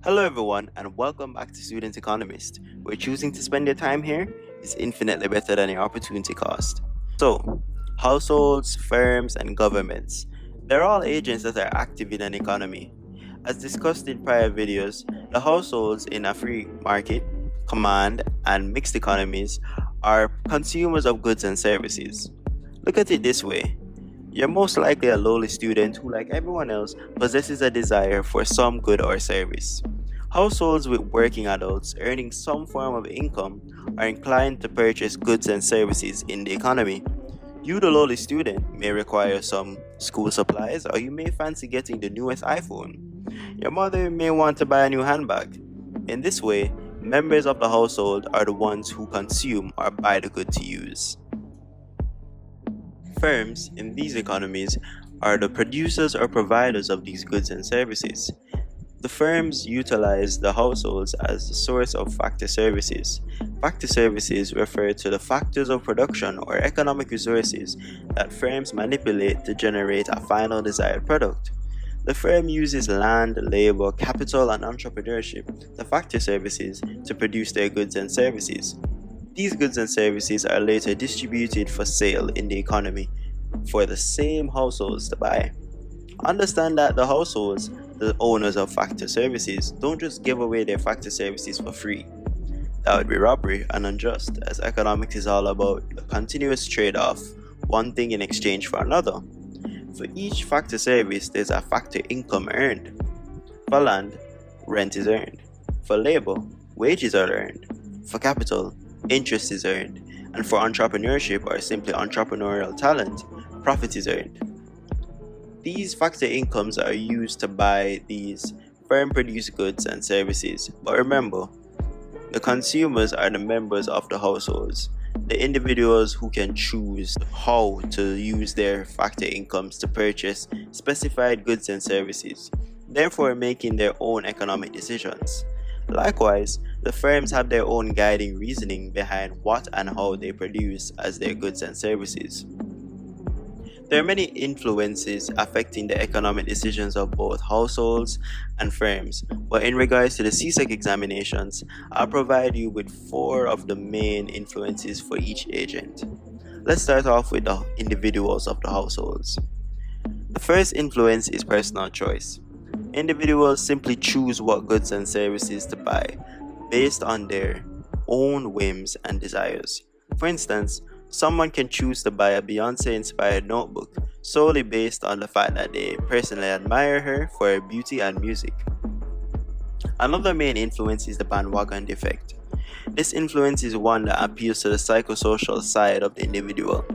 Hello, everyone, and welcome back to Student Economist, where choosing to spend your time here is infinitely better than your opportunity cost. So, households, firms, and governments, they're all agents that are active in an economy. As discussed in prior videos, the households in a free market, command, and mixed economies are consumers of goods and services. Look at it this way: you're most likely a lowly student who, like everyone else, possesses a desire for some good or service. Households with working adults earning some form of income are inclined to purchase goods and services in the economy. You, the lowly student, may require some school supplies, or you may fancy getting the newest iPhone. Your mother may want to buy a new handbag. In this way, members of the household are the ones who consume or buy the good to use. Firms in these economies are the producers or providers of these goods and services. The firms utilize the households as the source of factor services. Factor services refer to the factors of production or economic resources that firms manipulate to generate a final desired product. The firm uses land, labor, capital, and entrepreneurship, the factor services, to produce their goods and services. These goods and services are later distributed for sale in the economy for the same households to buy. Understand that the households, the owners of factor services, don't just give away their factor services for free. That would be robbery and unjust, as economics is all about a continuous trade off, one thing in exchange for another. For each factor service, there's a factor income earned. For land, rent is earned. For labor, wages are earned. For capital, interest is earned. And for entrepreneurship or simply entrepreneurial talent, profit is earned. These factor incomes are used to buy these firm produced goods and services. But remember, the consumers are the members of the households, the individuals who can choose how to use their factor incomes to purchase specified goods and services, therefore making their own economic decisions. Likewise, the firms have their own guiding reasoning behind what and how they produce as their goods and services. There are many influences affecting the economic decisions of both households and firms, but in regards to the CSEC examinations, I'll provide you with four of the main influences for each agent. Let's start off with the individuals of the households. The first influence is personal choice. Individuals simply choose what goods and services to buy based on their own whims and desires. For instance, someone can choose to buy a Beyonce inspired notebook solely based on the fact that they personally admire her for her beauty and music. Another main influence is the bandwagon effect. This influence is one that appeals to the psychosocial side of the individual.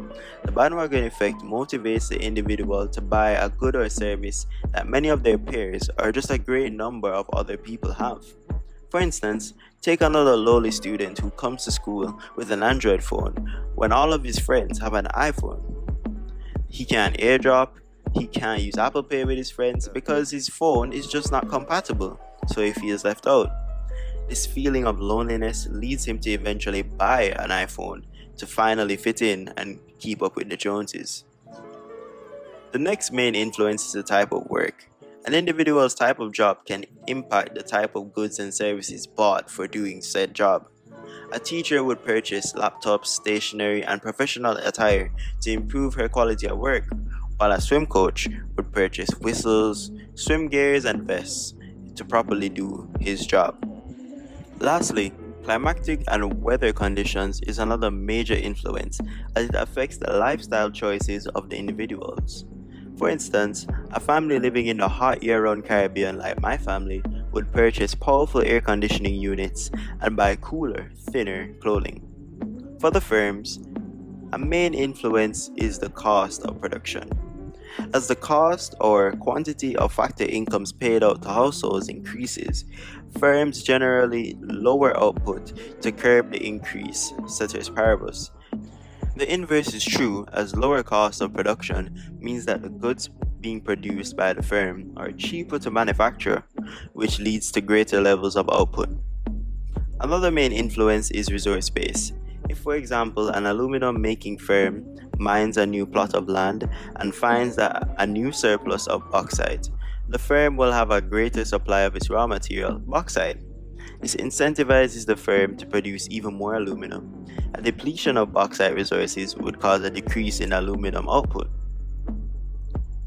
The bandwagon effect motivates the individual to buy a good or service that many of their peers or just a great number of other people have. For instance, take another lowly student who comes to school with an Android phone when all of his friends have an iPhone. He can't airdrop, he can't use Apple Pay with his friends because his phone is just not compatible, so he feels left out. This feeling of loneliness leads him to eventually buy an iPhone to finally fit in and keep up with the Joneses. The next main influence is the type of work. An individual's type of job can impact the type of goods and services bought for doing said job. A teacher would purchase laptops, stationery, and professional attire to improve her quality at work, while a swim coach would purchase whistles, swim gears, and vests to properly do his job. Lastly, climatic and weather conditions is another major influence as it affects the lifestyle choices of the individuals. For instance, a family living in the hot year-round Caribbean like my family would purchase powerful air conditioning units and buy cooler, thinner clothing. For the firms, a main influence is the cost of production. As the cost or quantity of factor incomes paid out to households increases, firms generally lower output to curb the increase, ceteris paribus. The inverse is true, as lower cost of production means that the goods being produced by the firm are cheaper to manufacture, which leads to greater levels of output. Another main influence is resource base. If, for example, an aluminum making firm mines a new plot of land and finds that a new surplus of bauxite, the firm will have a greater supply of its raw material, bauxite. This incentivizes the firm to produce even more aluminum. A depletion of bauxite resources would cause a decrease in aluminum output.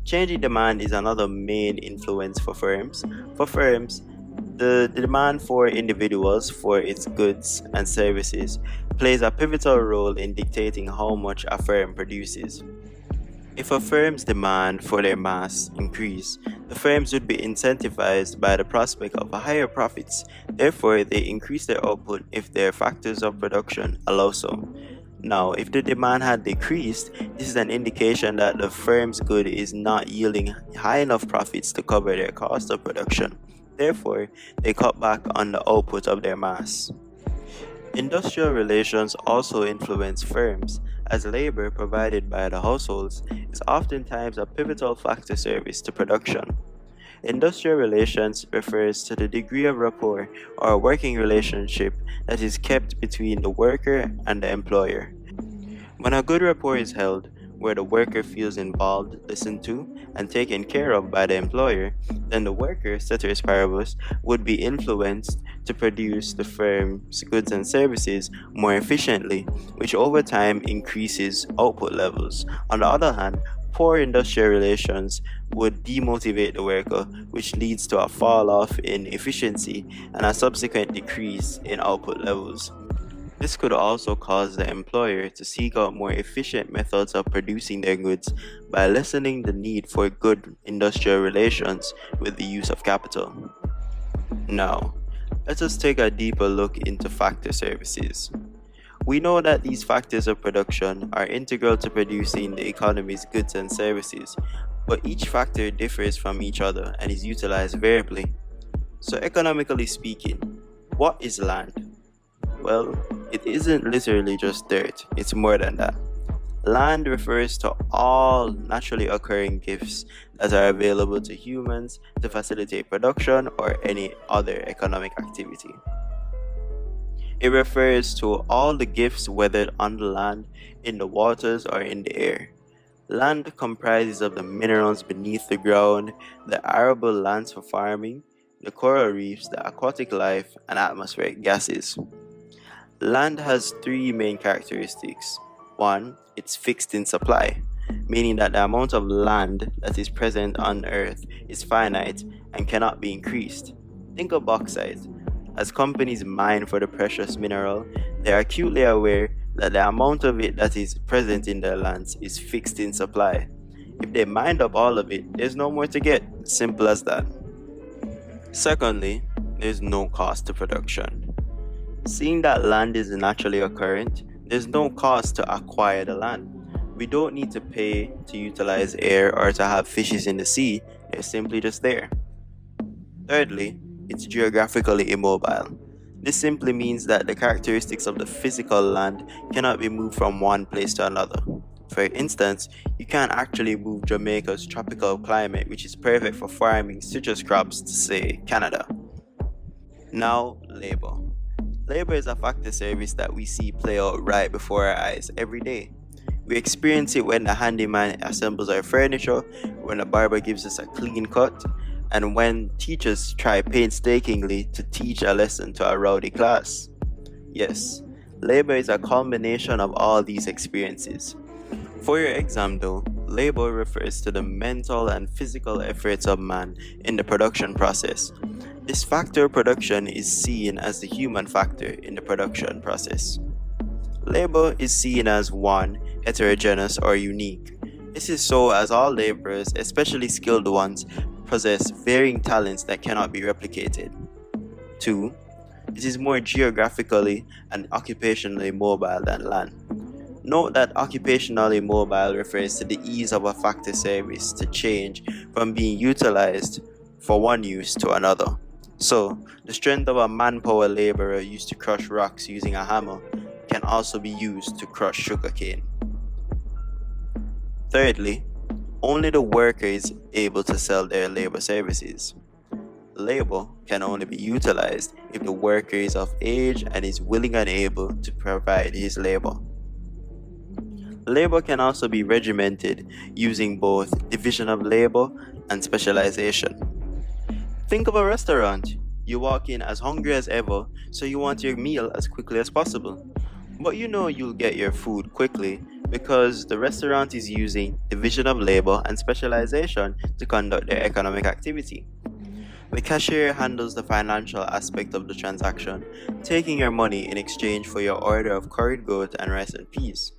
Changing demand is another main influence for firms. For firms, the demand for individuals for its goods and services plays a pivotal role in dictating how much a firm produces. If a firm's demand for their mass increase, the firms would be incentivized by the prospect of higher profits. Therefore, they increase their output if their factors of production allow so. Now, if the demand had decreased, this is an indication that the firm's good is not yielding high enough profits to cover their cost of production. Therefore, they cut back on the output of their mass. Industrial relations also influence firms, as labor provided by the households is oftentimes a pivotal factor service to production. Industrial relations refers to the degree of rapport or working relationship that is kept between the worker and the employer. When a good rapport is held, where the worker feels involved, listened to, and taken care of by the employer, then the worker, ceteris paribus, would be influenced to produce the firm's goods and services more efficiently, which over time increases output levels. On the other hand, poor industrial relations would demotivate the worker, which leads to a fall off in efficiency and a subsequent decrease in output levels. This could also cause the employer to seek out more efficient methods of producing their goods by lessening the need for good industrial relations with the use of capital. Now, let us take a deeper look into factor services. We know that these factors of production are integral to producing the economy's goods and services, but each factor differs from each other and is utilized variably. So, economically speaking, what is land? Well, it isn't literally just dirt, it's more than that. Land refers to all naturally occurring gifts that are available to humans to facilitate production or any other economic activity. It refers to all the gifts weathered on the land, in the waters, or in the air. Land comprises of the minerals beneath the ground, the arable lands for farming, the coral reefs, the aquatic life, and atmospheric gases. Land has three main characteristics. One, it's fixed in supply, meaning that the amount of land that is present on Earth is finite and cannot be increased. Think of bauxite. As companies mine for the precious mineral, they are acutely aware that the amount of it that is present in their lands is fixed in supply. If they mined up all of it, there's no more to get. Simple as that. Secondly, there's no cost to production. Seeing that land is naturally occurrent, there's no cost to acquire the land. We don't need to pay to utilize air or to have fishes in the sea, they're simply just there. Thirdly, it's geographically immobile. This simply means that the characteristics of the physical land cannot be moved from one place to another. For instance, you can't actually move Jamaica's tropical climate, which is perfect for farming citrus crops, to say Canada. Now, labor. Labor is a factor service that we see play out right before our eyes every day. We experience it when the handyman assembles our furniture, when the barber gives us a clean cut, and when teachers try painstakingly to teach a lesson to a rowdy class. Yes, labor is a culmination of all these experiences. For your exam though, labor refers to the mental and physical efforts of man in the production process. This factor of production is seen as the human factor in the production process. Labor is seen as one, heterogeneous or unique. This is so as all laborers, especially skilled ones, possess varying talents that cannot be replicated. 2. It is more geographically and occupationally mobile than land. Note that occupationally mobile refers to the ease of a factor service to change from being utilized for one use to another. So, the strength of a manpower laborer used to crush rocks using a hammer can also be used to crush sugarcane. Thirdly, only the worker is able to sell their labor services. Labor can only be utilized if the worker is of age and is willing and able to provide his labor. Labor can also be regimented using both division of labor and specialization. Think of a restaurant. You walk in as hungry as ever, so you want your meal as quickly as possible. But you know you'll get your food quickly because the restaurant is using division of labor and specialization to conduct their economic activity. The cashier handles the financial aspect of the transaction, taking your money in exchange for your order of curried goat and rice and peas.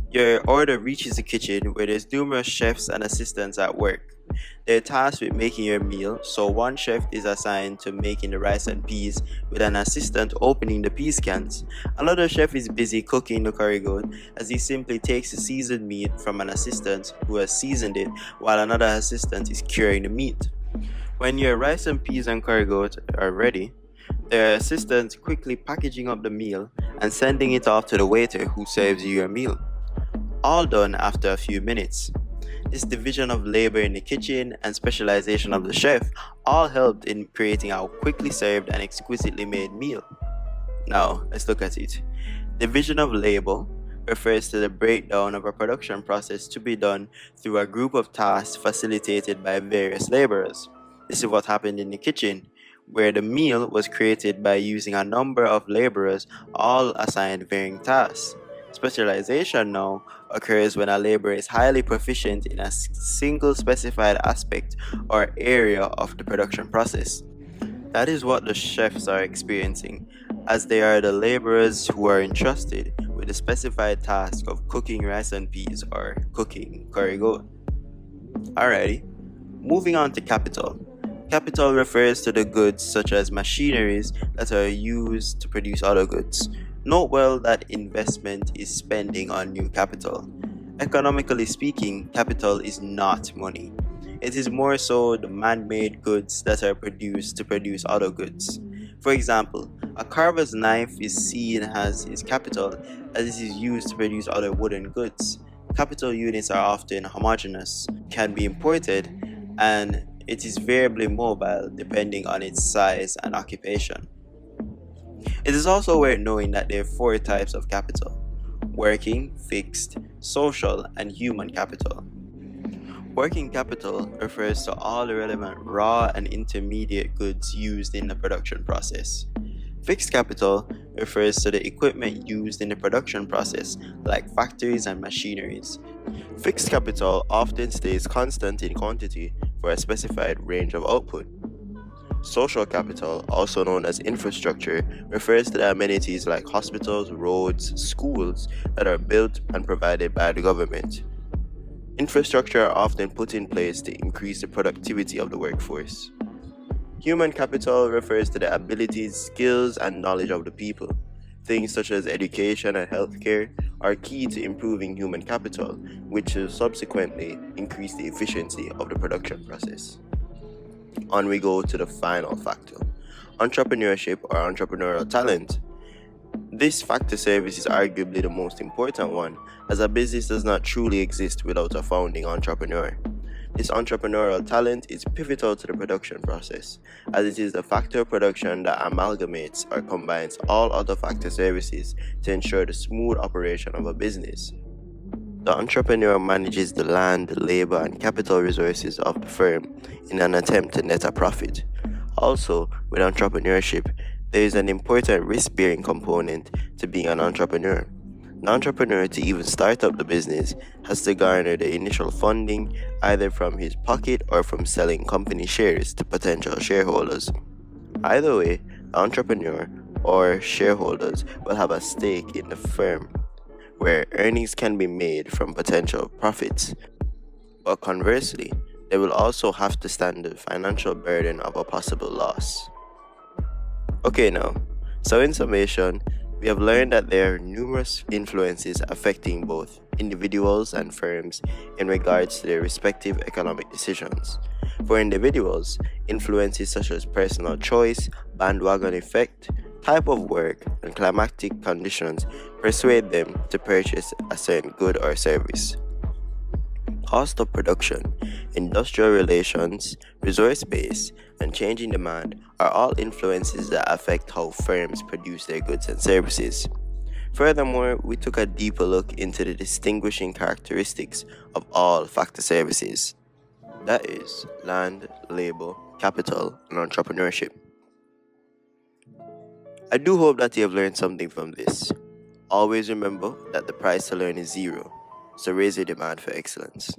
Your order reaches the kitchen where there's numerous chefs and assistants at work. They're tasked with making your meal, so one chef is assigned to making the rice and peas, with an assistant opening the peas cans. Another chef is busy cooking the curry goat, as he simply takes the seasoned meat from an assistant who has seasoned it, while another assistant is curing the meat. When your rice and peas and curry goat are ready, the assistant quickly packaging up the meal and sending it off to the waiter who serves you your meal. All done after a few minutes. This division of labor in the kitchen and specialization of the chef all helped in creating a quickly served and exquisitely made meal. Now, let's look at it. Division of labor refers to the breakdown of a production process to be done through a group of tasks facilitated by various laborers. This is what happened in the kitchen, where the meal was created by using a number of laborers all assigned varying tasks. Specialization now occurs when a laborer is highly proficient in a single specified aspect or area of the production process. That is what the chefs are experiencing, as they are the laborers who are entrusted with the specified task of cooking rice and peas or cooking curry goat. Alrighty, moving on to capital. Capital refers to the goods such as machineries that are used to produce other goods. Note well that investment is spending on new capital. Economically speaking, capital is not money. It is more so the man-made goods that are produced to produce other goods. For example, a carver's knife is seen as his capital as it is used to produce other wooden goods. Capital units are often homogeneous, can be imported, and it is variably mobile depending on its size and occupation. It is also worth knowing that there are four types of capital: working, fixed, social, and human capital. Working capital refers to all the relevant raw and intermediate goods used in the production process. Fixed capital refers to the equipment used in the production process, like factories and machineries. Fixed capital often stays constant in quantity for a specified range of output. Social capital, also known as infrastructure, refers to the amenities like hospitals, roads, schools that are built and provided by the government. Infrastructure are often put in place to increase the productivity of the workforce. Human capital refers to the abilities, skills, and knowledge of the people. Things such as education and healthcare are key to improving human capital, which will subsequently increase the efficiency of the production process. On we go to the final factor: entrepreneurship or entrepreneurial talent. This factor service is arguably the most important one, as a business does not truly exist without a founding entrepreneur. This entrepreneurial talent is pivotal to the production process, as it is the factor of production that amalgamates or combines all other factor services to ensure the smooth operation of a business. The entrepreneur manages the land, labor, and capital resources of the firm in an attempt to net a profit. Also, with entrepreneurship, there is an important risk-bearing component to being an entrepreneur. The entrepreneur, to even start up the business, has to garner the initial funding either from his pocket or from selling company shares to potential shareholders. Either way, the entrepreneur or shareholders will have a stake in the firm, where earnings can be made from potential profits. But conversely, they will also have to stand the financial burden of a possible loss. Okay now, so in summation, we have learned that there are numerous influences affecting both individuals and firms in regards to their respective economic decisions. For individuals, influences such as personal choice, bandwagon effect, type of work, and climatic conditions persuade them to purchase a certain good or service. Cost of production, industrial relations, resource base, and changing demand are all influences that affect how firms produce their goods and services. Furthermore, we took a deeper look into the distinguishing characteristics of all factor services, that is, land, labor, capital, and entrepreneurship. I do hope that you have learned something from this. Always remember that the price to learn is zero, so raise your demand for excellence.